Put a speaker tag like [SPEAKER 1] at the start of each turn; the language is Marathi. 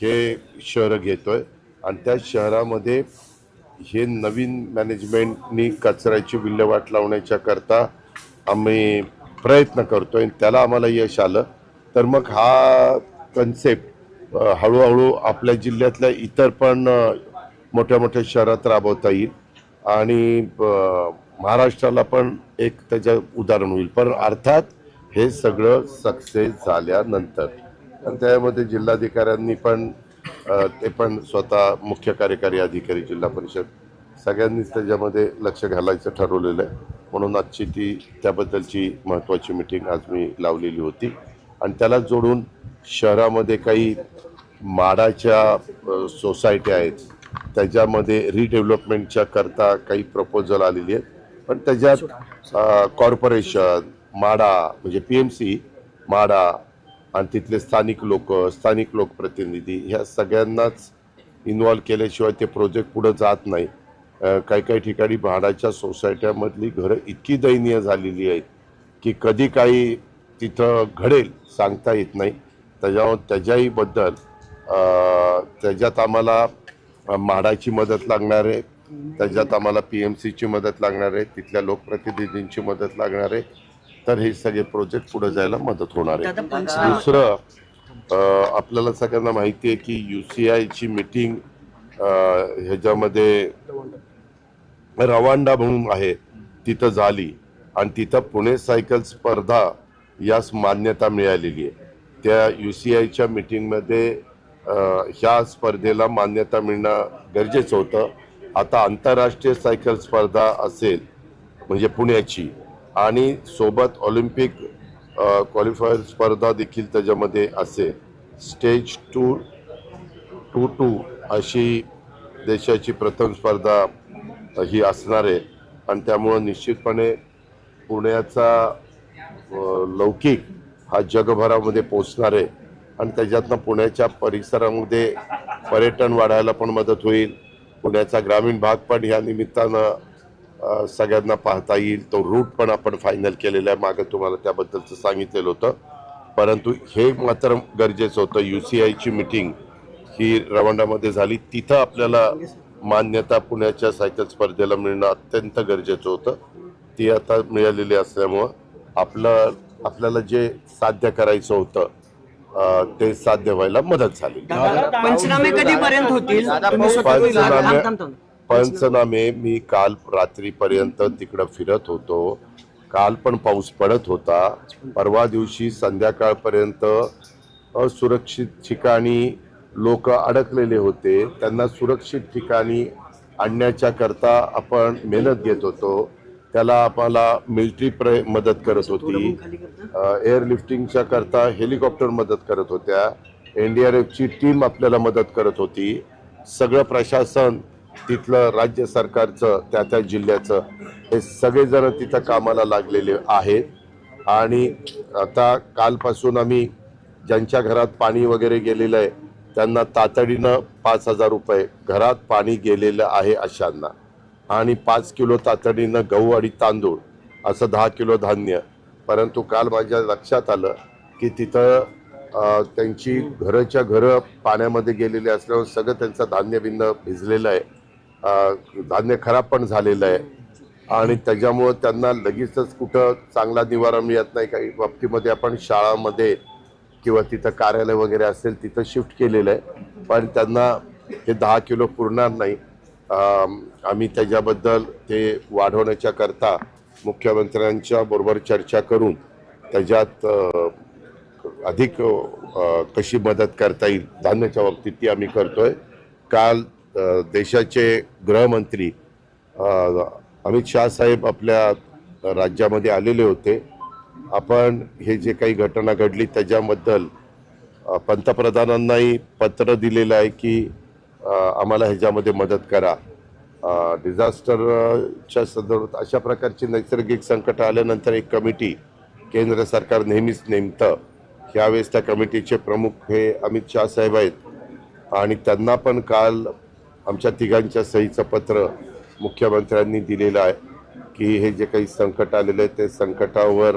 [SPEAKER 1] हे शहर घेतोय आणि त्या शहरामध्ये हे नवीन मॅनेजमेंटनी कचऱ्याची विल्हेवाट लावण्याच्या करता आम्ही प्रयत्न करतोय. त्याला आम्हाला यश आलं तर मग हा कन्सेप्ट हळूहळू आपल्या जिल्ह्यातल्या इतर पण मोठ्या मोठ्या शहरात राबवता येईल आणि महाराष्ट्राला पण एक त्याचं उदाहरण होईल. पण अर्थात हे सगळं सक्सेस झाल्यानंतर आणि त्यामध्ये जिल्हाधिकाऱ्यांनी पण ते पण स्वतः मुख्य कार्यकारी अधिकारी जिल्हा परिषद सगळ्यांनीच त्याच्यामध्ये लक्ष घालायचं ठरवलेलं आहे. म्हणून आजची ती त्याबद्दलची महत्त्वाची मीटिंग आज मी लावलेली होती आणि त्याला जोडून शहरामध्ये काही माडाच्या सोसायटी आहेत त्याच्यामध्ये रिडेव्हलपमेंटच्या करता काही प्रपोजल आलेली आहेत. पण त्याच्यात कॉर्पोरेशन माडा म्हणजे PMC माडा आणि तिथले स्थानिक लोकप्रतिनिधी ह्या सगळ्यांनाच इन्व्हॉल्व केल्याशिवाय ते प्रोजेक्ट पुढे जात नाही. काही काही ठिकाणी भाडाच्या सोसायट्यामधली घरं इतकी दयनीय झालेली आहेत की कधी काही तिथं घडेल सांगता येत नाही. त्याच्याही बद्दल त्याच्यात आम्हाला म्हाडाची मदत लागणार आहे, त्याच्यात आम्हाला PMCची मदत लागणार आहे, तिथल्या लोकप्रतिनिधींची मदत लागणार आहे. तर हे सगळे प्रोजेक्ट पुढे जायला मदत होणार आहे. दुसरं आपल्याला सगळ्यांना माहिती आहे की UCIची मीटिंग ह्याच्यामध्ये रवांडा म्हणून आहे तिथं झाली आणि तिथं पुणे सायकल स्पर्धा यास मान्यता मिळालेली आहे. त्या UCIच्या मीटिंगमध्ये ह्या स्पर्धेला मान्यता मिळणं गरजेचं होतं. आता आंतरराष्ट्रीय सायकल स्पर्धा असेल म्हणजे पुण्याची आणि सोबत ऑलिम्पिक क्वालिफायर स्पर्धा देखील त्याच्यामध्ये असेल. स्टेज 2 अशी देशाची प्रथम स्पर्धा ही असणार आहे आणि त्यामुळं निश्चितपणे पुण्याचा लौकिक हा जगभरामध्ये पोचणार आहे आणि त्याच्यातनं पुण्याच्या परिसरामध्ये पर्यटन वाढायला पण मदत होईल. पुण्याचा ग्रामीण भाग पण ह्या निमित्तानं सगळ्यांना पाहता येईल. तो रूट पण आपण फायनल केलेला आहे. मागं तुम्हाला त्याबद्दलचं सांगितलेलं होतं. परंतु हे मात्र गरजेचं होतं. UCIची मीटिंग ही रवांडामध्ये झाली, तिथं आपल्याला मान्यता पुण्याच्या सायकल स्पर्धेला मिळणं अत्यंत गरजेचं होतं. ती आता मिळालेली असल्यामुळं आपल्याला जे साध्य करायचं होतं ते साध्य व्हायला मदत झाली.
[SPEAKER 2] पंचनामे कधीपर्यंत होतील?
[SPEAKER 1] पंचनामे मी काल रात्रीपर्यंत तिकडं फिरत होतो. काल पण पाऊस पडत होता. परवा दिवशी संध्याकाळपर्यंत असुरक्षित ठिकाणी लोक अडकलेले होते. त्यांना सुरक्षित ठिकाणी आणण्याच्या करता आपण मेहनत घेत होतो. त्याला आम्हाला मिलिटरी मदत करत होती, एअरलिफ्टिंगच्या करता हेलिकॉप्टर मदत करत होत्या, NDRFची टीम आपल्याला मदत करत होती. सगळं प्रशासन तिथलं राज्य सरकारचं त्या जिल्ह्याचं हे सगळेजण तिथं कामाला लागलेले आहेत आणि आता कालपासून आम्ही ज्यांच्या घरात पाणी वगैरे गेलेलं आहे त्यांना तातडीनं 5,000 रुपये घरात पाणी गेलेलं आहे अशांना आणि 5 किलो तातडीनं गहू आणि तांदूळ असं 10 किलो धान्य. परंतु काल माझ्या लक्षात आलं की तिथं त्यांची घरच्या घरं पाण्यामध्ये गेलेले असल्यावर सगळं त्यांचं धान्य बिन्न भिजलेलं आहे. धान्य खराब पण झालेलं आहे आणि त्याच्यामुळं त्यांना लगेचच कुठं चांगला निवारा मिळत नाही. काही बाबतीमध्ये आपण शाळामध्ये किंवा तिथं कार्यालय वगैरे असेल तिथं शिफ्ट केलेलं आहे, पण त्यांना हे 10 किलो पुरणार नाही. आम्ही त्याच्याबद्दल ते वाढवण्याच्या करता मुख्यमंत्र्यांच्या बरोबर चर्चा करून त्याच्यात अधिक कशी मदत करता येईल धान्याच्या बाबतीत ती आम्ही करतोय. काल देशाचे गृहमंत्री अमित शाह साहेब आपल्या राज्यामध्ये आलेले होते. आपण हे जे काही घटना घडली त्याच्याबद्दल पंतप्रधानांनाही पत्र दिलेलं आहे की आम्हाला ह्याच्यामध्ये मदत करा. डिझास्टरच्या संदर्भात अशा प्रकारची नैसर्गिक संकट आल्यानंतर एक कमिटी केंद्र सरकार नेहमीच नेमतं. यावेळेस त्या कमिटीचे प्रमुख हे अमित शाह साहेब आहेत आणि त्यांना पण काल आमच्या तिघांच्या सहीचं पत्र मुख्यमंत्र्यांनी दिलेलं आहे की हे जे काही संकट आलेलं आहे ते संकटावर